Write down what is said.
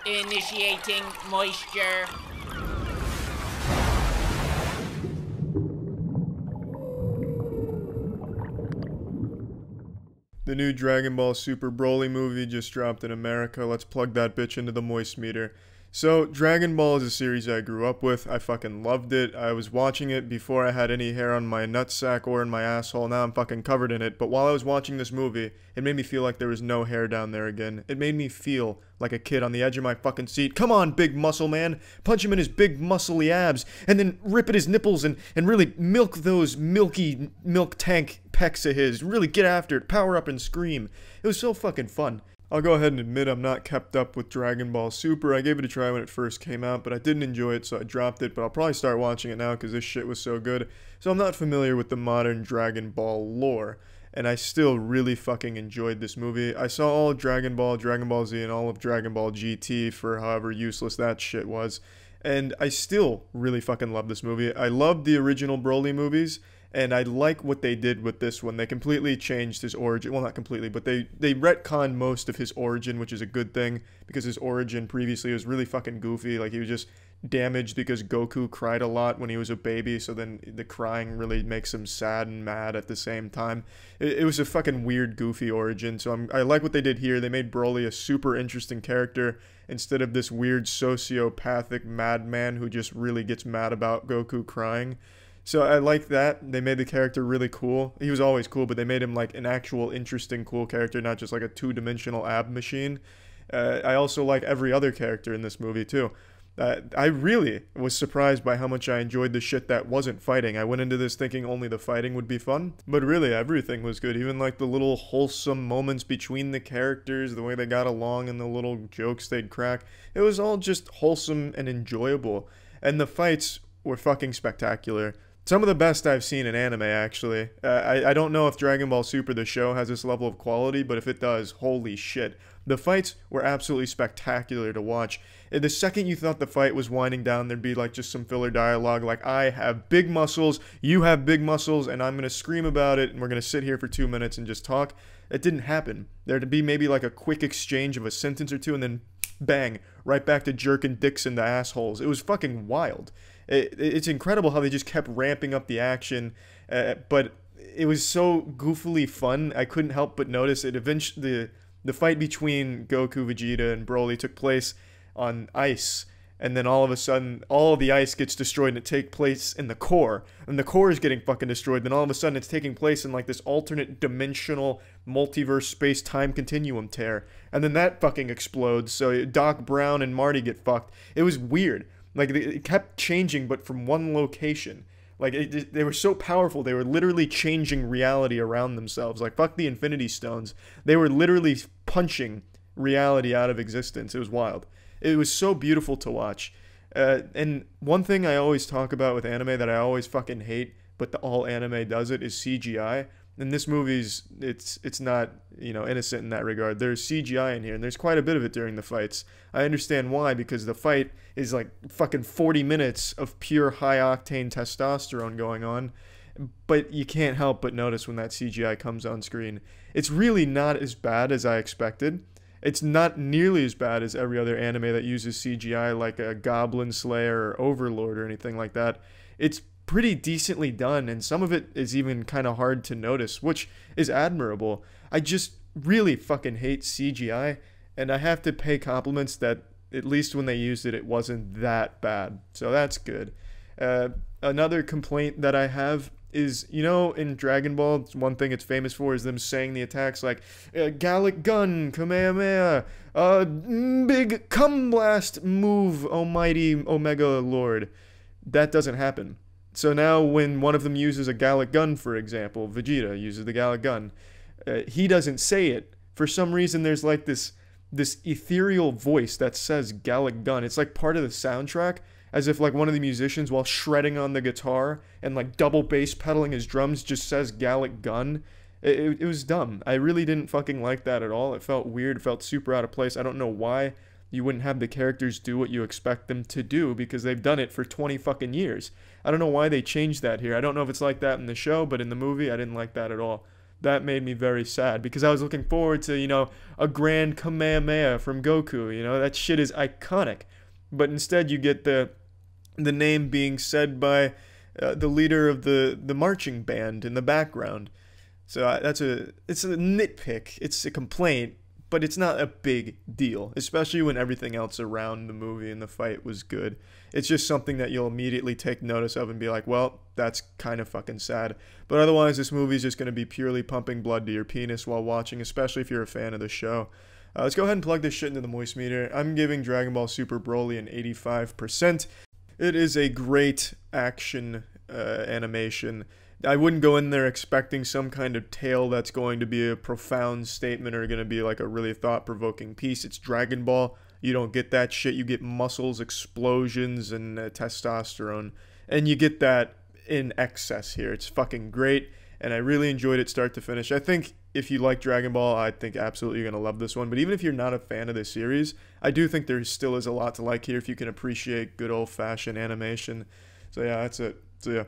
Initiating moisture. The new Dragon Ball Super Broly movie just dropped in America. Let's plug that bitch into the moist meter. So, Dragon Ball is a series I grew up with. I fucking loved it. I was watching it before I had any hair on my nutsack or in my asshole. Now I'm fucking covered in it. But while I was watching this movie, it made me feel like there was no hair down there again. It made me feel like a kid on the edge of my fucking seat. Come on, big muscle man. Punch him in his big muscly abs. And then rip at his nipples and really milk those milky milk tank pecs of his. Really get after it. Power up and scream. It was so fucking fun. I'll go ahead and admit I'm not kept up with Dragon Ball Super. I gave it a try when it first came out, but I didn't enjoy it, so I dropped it. But I'll probably start watching it now because this shit was so good. So I'm not familiar with the modern Dragon Ball lore, and I still really fucking enjoyed this movie. I saw all of Dragon Ball, Dragon Ball Z, and all of Dragon Ball GT for however useless that shit was. And I still really fucking love this movie. I loved the original Broly movies. And I like what they did with this one. They completely changed his origin. Well, not completely, but they retconned most of his origin, which is a good thing. Because his origin previously was really fucking goofy. Like, he was just damaged because Goku cried a lot when he was a baby. So then the crying really makes him sad and mad at the same time. It was a fucking weird, goofy origin. So I like what they did here. They made Broly a super interesting character. Instead of this weird sociopathic madman who just really gets mad about Goku crying. So I like that. They made the character really cool. He was always cool, but they made him like an actual interesting, cool character, not just like a two-dimensional ab machine. I also like every other character in this movie, too. I really was surprised by how much I enjoyed the shit that wasn't fighting. I went into this thinking only the fighting would be fun, but really everything was good. Even like the little wholesome moments between the characters, the way they got along and the little jokes they'd crack. It was all just wholesome and enjoyable. And the fights were fucking spectacular. Some of the best I've seen in anime, actually. I don't know if Dragon Ball Super, the show, has this level of quality, but if it does, holy shit. The fights were absolutely spectacular to watch. And the second you thought the fight was winding down, there'd be like just some filler dialogue like, I have big muscles, you have big muscles, and I'm going to scream about it, and we're going to sit here for 2 minutes and just talk. It didn't happen. There'd be maybe like a quick exchange of a sentence or two, and then bang, right back to jerking dicks into assholes. It was fucking wild. It's incredible how they just kept ramping up the action, but it was so goofily fun. I couldn't help but notice it. Eventually, the fight between Goku, Vegeta, and Broly took place on ice, and then all of a sudden, all of the ice gets destroyed, and it takes place in the core, and the core is getting fucking destroyed. Then all of a sudden, it's taking place in like this alternate dimensional multiverse space-time continuum tear, and then that fucking explodes. So Doc Brown and Marty get fucked. It was weird. Like, it kept changing, but from one location. Like, they were so powerful, they were literally changing reality around themselves. Like, fuck the Infinity Stones. They were literally punching reality out of existence. It was wild. It was so beautiful to watch. And one thing I always talk about with anime that I always fucking hate, but all anime does it, is CGI. And this movie's, it's not, you know, innocent in that regard. There's CGI in here, and there's quite a bit of it during the fights. I understand why, because the fight is like fucking 40 minutes of pure high-octane testosterone going on. But you can't help but notice when that CGI comes on screen. It's really not as bad as I expected. It's not nearly as bad as every other anime that uses CGI, like a Goblin Slayer or Overlord or anything like that. It's pretty decently done, and some of it is even kind of hard to notice, which is admirable. I just really fucking hate CGI, and I have to pay compliments that at least when they used it, it wasn't that bad. So that's good. Another complaint that I have is, you know, in Dragon Ball, one thing it's famous for is them saying the attacks like, Gallic Gun, Kamehameha, big Cum Blast move, almighty Omega Lord. That doesn't happen. So now when one of them uses a Gallic Gun, for example, Vegeta uses the Gallic Gun, he doesn't say it. For some reason, there's like this ethereal voice that says Gallic Gun. It's like part of the soundtrack, as if like one of the musicians, while shredding on the guitar and like double bass pedaling his drums, just says Gallic Gun. It was dumb. I really didn't fucking like that at all. It felt weird. It felt super out of place. I don't know why you wouldn't have the characters do what you expect them to do, because they've done it for 20 fucking years. I don't know why they changed that here. I don't know if it's like that in the show, but in the movie, I didn't like that at all. that made me very sad because I was looking forward to, you know, a grand Kamehameha from Goku. You know, that shit is iconic. But instead, you get the name being said by the leader of the marching band in the background. So it's a nitpick, it's a complaint, but it's not a big deal, especially when everything else around the movie and the fight was good. It's just something that you'll immediately take notice of and be like, well, that's kind of fucking sad. But otherwise, this movie is just going to be purely pumping blood to your penis while watching, especially if you're a fan of the show. Let's go ahead and plug this shit into the moist meter. I'm giving Dragon Ball Super Broly an 85%. It is a great action animation. I wouldn't go in there expecting some kind of tale that's going to be a profound statement or going to be like a really thought-provoking piece. It's Dragon Ball. You don't get that shit. You get muscles, explosions, and testosterone. And you get that in excess here. It's fucking great, and I really enjoyed it start to finish. I think if you like Dragon Ball, I think absolutely you're going to love this one. But even if you're not a fan of this series, I do think there still is a lot to like here if you can appreciate good old-fashioned animation. So yeah, that's it. So yeah.